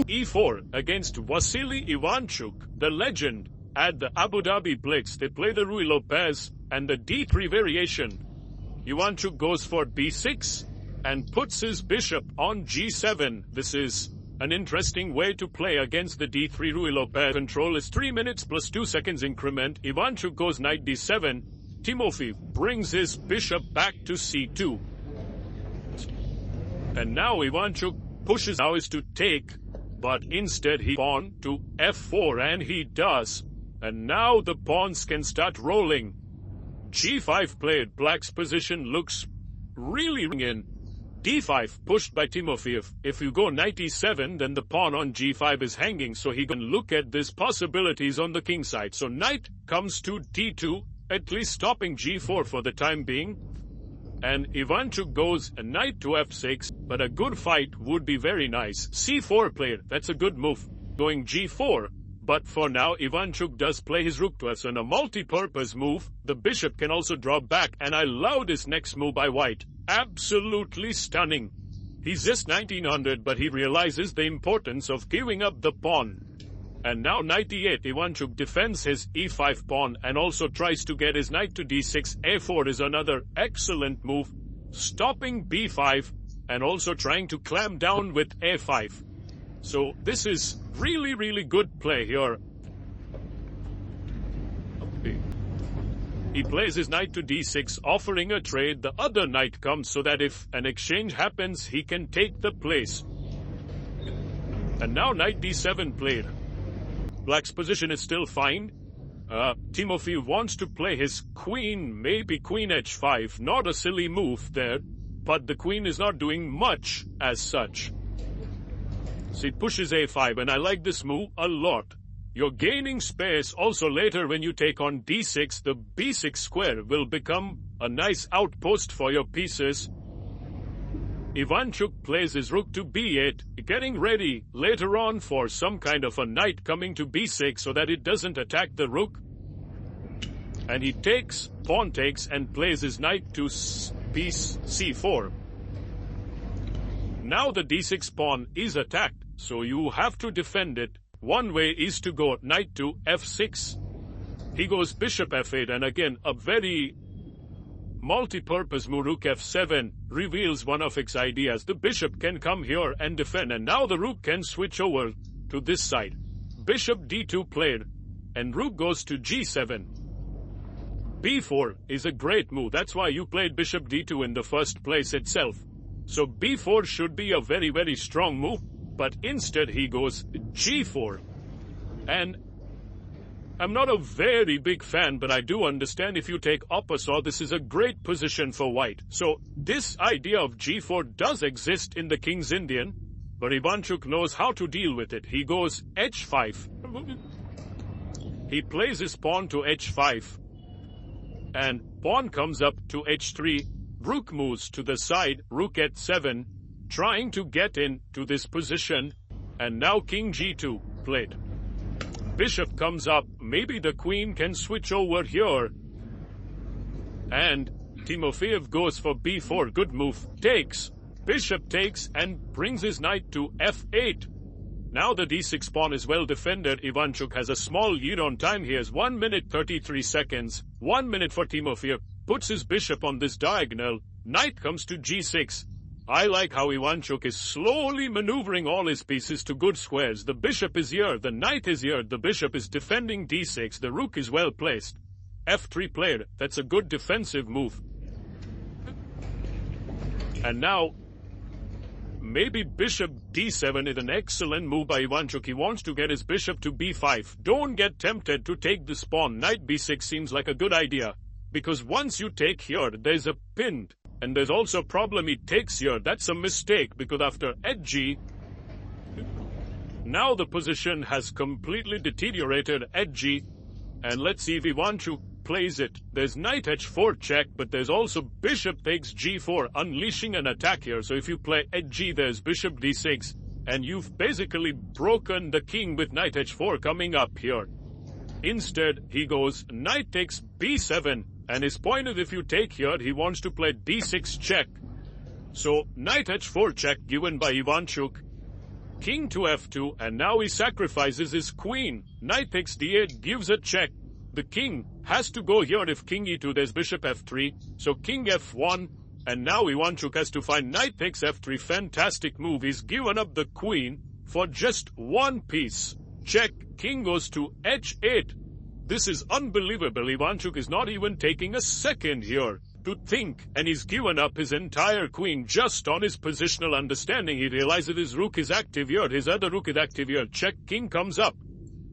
e4 against Vasyl Ivanchuk, the legend. At the Abu Dhabi Blitz, they play the Ruy Lopez and the d3 variation. Ivanchuk goes for b6 and puts his bishop on g7. This is an interesting way to play against the d3 Ruy Lopez. Control is 3 minutes plus 2 seconds increment. Ivanchuk goes knight d7. Timofei brings his bishop back to c2. And now Ivanchuk pushes. Now is to take, but instead he pawn to f4, and he does. And now the pawns can start rolling. g5 played. Black's position looks really in. d5 pushed by Timofei. If you go knight e7, then the pawn on g5 is hanging, so he can look at these possibilities on the king side. So knight comes to d2, at least stopping g4 for the time being. And Ivanchuk goes a knight to f6, but a good fight would be very nice. c4 played. That's a good move. Going g4. But for now, Ivanchuk does play his rook to f. So in a multi-purpose move, the bishop can also drop back. And I love this next move by white. Absolutely stunning. He's just 1900, but he realizes the importance of giving up the pawn. And now knight e8, Ivanchuk defends his e5 pawn and also tries to get his knight to d6. a4 is another excellent move, stopping b5 and also trying to clamp down with a5. So this is really good play here. He plays his knight to d6, offering a trade. The other knight comes so that if an exchange happens, he can take the place. And now knight d7 played. Black's position is still fine. Timofei wants to play his queen, maybe queen h5. Not a silly move there, but the queen is not doing much as such. So he pushes a5, and I like this move a lot. You're gaining space. Also later when you take on d6, the b6 square will become a nice outpost for your pieces. Ivanchuk plays his rook to b8, getting ready later on for some kind of a knight coming to b6 so that it doesn't attack the rook. And he takes, pawn takes, and plays his knight to c4. Now the d6 pawn is attacked, so you have to defend it. One way is to go knight to f6. He goes bishop f8, and again a very multi-purpose move. Rook f7 reveals one of its ideas. The bishop can come here and defend, and now the rook can switch over to this side. Bishop d2 played, and rook goes to g7. b4 is a great move. That's why you played bishop d2 in the first place itself. So b4 should be a very strong move, but instead he goes g4. And I'm not a very big fan, but I do understand if you take opposite, this is a great position for white. So this idea of g4 does exist in the King's Indian, but Ivanchuk knows how to deal with it. He goes h5. He plays his pawn to h5. And pawn comes up to h3. Rook moves to the side, rook h7, trying to get into this position. And now king g2 played. Bishop comes up. Maybe the queen can switch over here. And Timofei goes for b4. Good move. Takes. Bishop takes and brings his knight to f8. Now the d6 pawn is well defended. Ivanchuk has a small lead on time. He has 1 minute 33 seconds. 1 minute for Timofei. Puts his bishop on this diagonal. Knight comes to g6. I like how Ivanchuk is slowly maneuvering all his pieces to good squares. The bishop is here, the knight is here, the bishop is defending d6, the rook is well placed. f3 played. That's a good defensive move. And now, maybe bishop d7 is an excellent move by Ivanchuk. He wants to get his bishop to b5. Don't get tempted to take this pawn. Knight b6 seems like a good idea, because once you take here, there's a pin. And there's also a problem he takes here. That's a mistake, because after hg, now the position has completely deteriorated. Hg, and let's see if Ivanchuk plays it. There's knight h4 check, but there's also bishop takes g4, unleashing an attack here. So if you play hg, there's bishop d6, and you've basically broken the king with knight h4 coming up here. Instead, he goes knight takes b7. And his point is, if you take here, he wants to play d6 check. So knight h4 check given by Ivanchuk. king to f2, and now he sacrifices his queen. Knight takes d8 gives a check. The king has to go here. If king e2, there's bishop f3, so king f1, and now Ivanchuk has to find knight takes f3. Fantastic move. He's given up the queen for just one piece. Check. King goes to h8. This is unbelievable. Ivanchuk is not even taking a second here to think, and he's given up his entire queen just on his positional understanding. He realizes his rook is active here, his other rook is active here. Check. King comes up.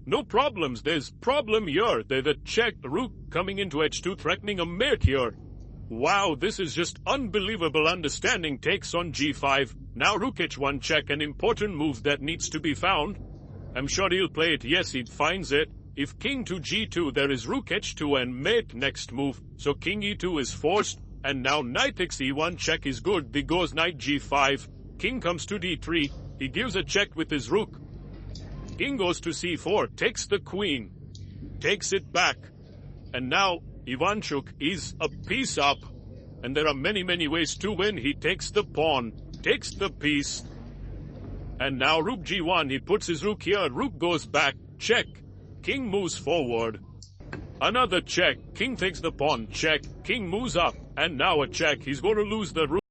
No problems. There's problem here. There's a check. Rook coming into h2, threatening a mate here. Wow, this is just unbelievable. Understanding. Takes on g5. Now rook h1 check, an important move that needs to be found. I'm sure he'll play it. Yes, he finds it. If king to g2, there is rook h2 and mate next move. So king e2 is forced, and now knight takes e1 check is good. He goes knight g5. King comes to d3. He gives a check with his rook. King goes to c4, takes the queen, takes it back. And now Ivanchuk is a piece up, and there are many ways to win. He takes the pawn, takes the piece, and now rook g1, he puts his rook here, rook goes back, check, king moves forward, another check, king takes the pawn, check, king moves up, and now a check. He's going to lose the rook.